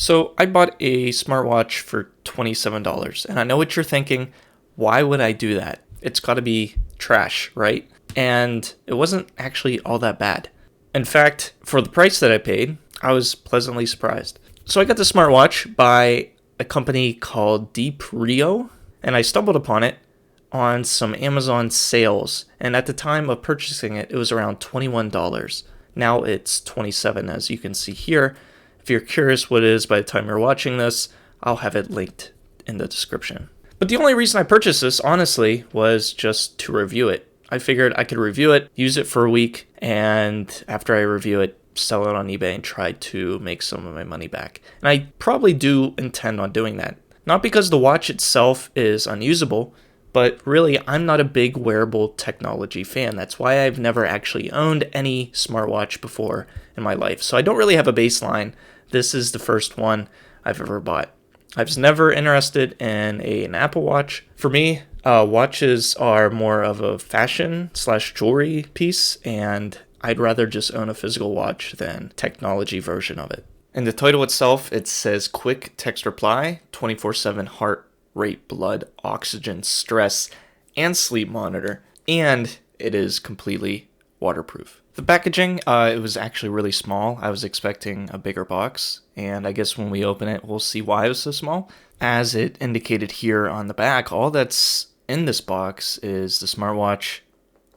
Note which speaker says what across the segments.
Speaker 1: So I bought a smartwatch for $27, and I know what you're thinking. Why would I do that? It's got to be trash, right? And it wasn't actually all that bad. In fact, for the price that I paid, I was pleasantly surprised. So I got the smartwatch by a company called Deeprio, and I stumbled upon it on some Amazon sales. And at the time of purchasing it, it was around $21. Now it's $27, as you can see here. If you're curious what it is by the time you're watching this, I'll have it linked in the description. But the only reason I purchased this, honestly, was just to review it. I figured I could review it, use it for a week, and after I review it, sell it on eBay and try to make some of my money back. And I probably do intend on doing that. Not because the watch itself is unusable, but really, I'm not a big wearable technology fan. That's why I've never actually owned any smartwatch before in my life. So I don't really have a baseline. This is the first one I've ever bought. I was never interested in an Apple Watch. For me, watches are more of a fashion/jewelry piece, and I'd rather just own a physical watch than technology version of it. In the title itself, it says quick text reply, 24/7 heart rate, blood, oxygen, stress, and sleep monitor, and it is completely waterproof. The packaging, it was actually really small. I was expecting a bigger box, and I guess when we open it, we'll see why it was so small. As it indicated here on the back, all that's in this box is the smartwatch,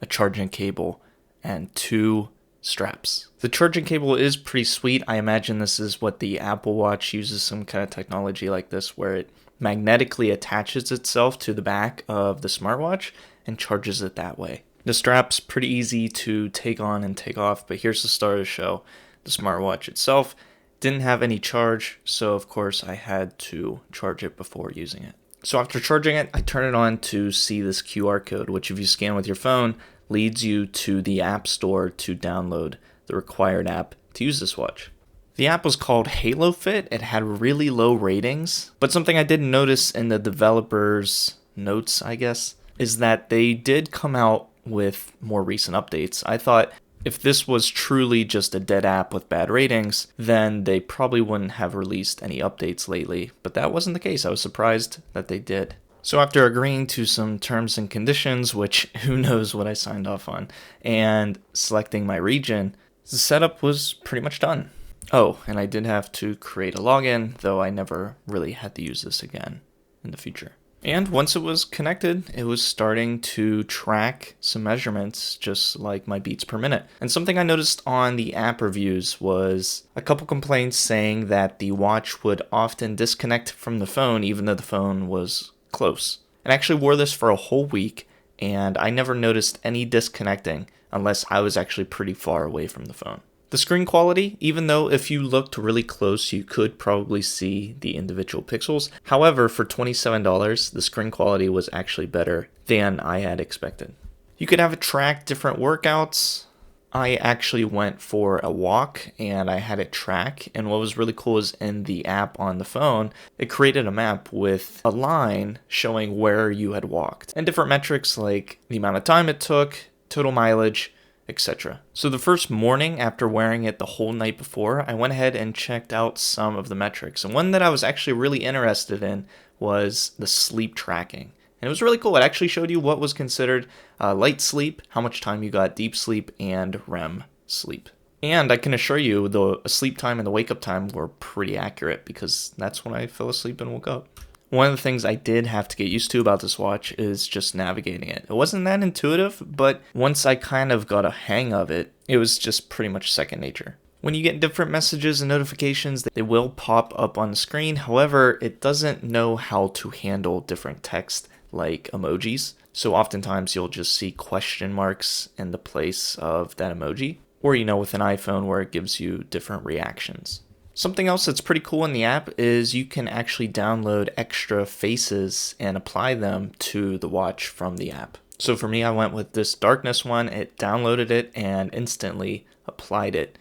Speaker 1: a charging cable, and 2 straps. The charging cable is pretty sweet. I imagine this is what the Apple Watch uses, some kind of technology like this where it magnetically attaches itself to the back of the smartwatch and charges it that way. The strap's pretty easy to take on and take off, but here's the star of the show. The smartwatch itself didn't have any charge, so of course I had to charge it before using it. So after charging it, I turn it on to see this QR code, which if you scan with your phone, leads you to the App Store to download the required app to use this watch. The app was called Halo Fit. It had really low ratings, but something I did notice in the developers' notes, I guess, is that they did come out with more recent updates. I thought if this was truly just a dead app with bad ratings, then they probably wouldn't have released any updates lately, but that wasn't the case. I was surprised that they did. So after agreeing to some terms and conditions, which who knows what I signed off on, and selecting my region, the setup was pretty much done. Oh, and I did have to create a login, though I never really had to use this again in the future. And once it was connected, it was starting to track some measurements, just like my beats per minute. And something I noticed on the app reviews was a couple complaints saying that the watch would often disconnect from the phone, even though the phone was close. I actually wore this for a whole week, and I never noticed any disconnecting unless I was actually pretty far away from the phone. The screen quality, even though if you looked really close, you could probably see the individual pixels. However, for $27, the screen quality was actually better than I had expected. You could have it track different workouts. I actually went for a walk and I had it track. And what was really cool is in the app on the phone, it created a map with a line showing where you had walked and different metrics like the amount of time it took, total mileage, etc. So the first morning after wearing it the whole night before, I went ahead and checked out some of the metrics. And one that I was actually really interested in was the sleep tracking. And it was really cool. It actually showed you what was considered light sleep, how much time you got deep sleep, and REM sleep. And I can assure you the sleep time and the wake up time were pretty accurate because that's when I fell asleep and woke up. One of the things I did have to get used to about this watch is just navigating it. It wasn't that intuitive, but once I kind of got a hang of it, it was just pretty much second nature. When you get different messages and notifications, they will pop up on the screen. However, it doesn't know how to handle different text like emojis. So oftentimes you'll just see question marks in the place of that emoji. Or, with an iPhone where it gives you different reactions. Something else that's pretty cool in the app is you can actually download extra faces and apply them to the watch from the app. So for me, I went with this darkness one. It downloaded it and instantly applied it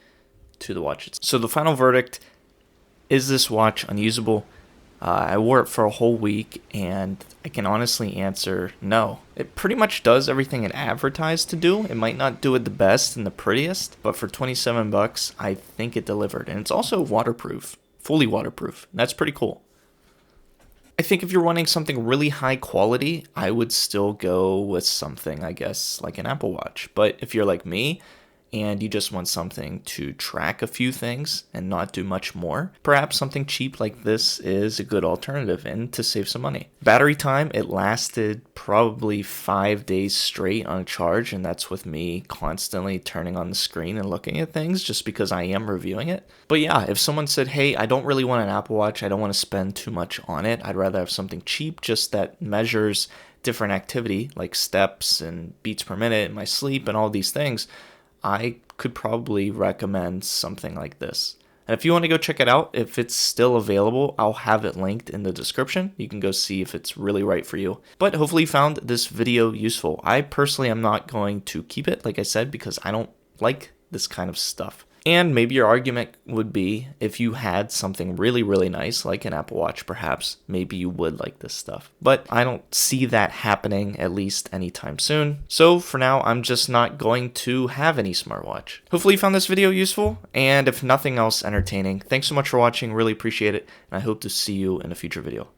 Speaker 1: to the watch. So the final verdict, is this watch unusable? I wore it for a whole week and I can honestly answer no. It pretty much does everything it advertised to do. It might not do it the best and the prettiest, but for $27, I think it delivered. And it's also waterproof fully waterproof. That's pretty cool. I think if you're wanting something really high quality, I would still go with something, I guess, like an Apple Watch. But if you're like me and you just want something to track a few things and not do much more, perhaps something cheap like this is a good alternative and to save some money. Battery time, it lasted probably 5 days straight on a charge, and that's with me constantly turning on the screen and looking at things just because I am reviewing it. But yeah, if someone said, hey, I don't really want an Apple Watch, I don't want to spend too much on it, I'd rather have something cheap just that measures different activity like steps and beats per minute and my sleep and all these things, I could probably recommend something like this. And if you want to go check it out, if it's still available, I'll have it linked in the description. You can go see if it's really right for you. But hopefully you found this video useful. I personally am not going to keep it, like I said, because I don't like this kind of stuff. And maybe your argument would be if you had something really, really nice, like an Apple Watch perhaps, maybe you would like this stuff. But I don't see that happening, at least anytime soon. So for now, I'm just not going to have any smartwatch. Hopefully you found this video useful, and if nothing else, entertaining. Thanks so much for watching, really appreciate it, and I hope to see you in a future video.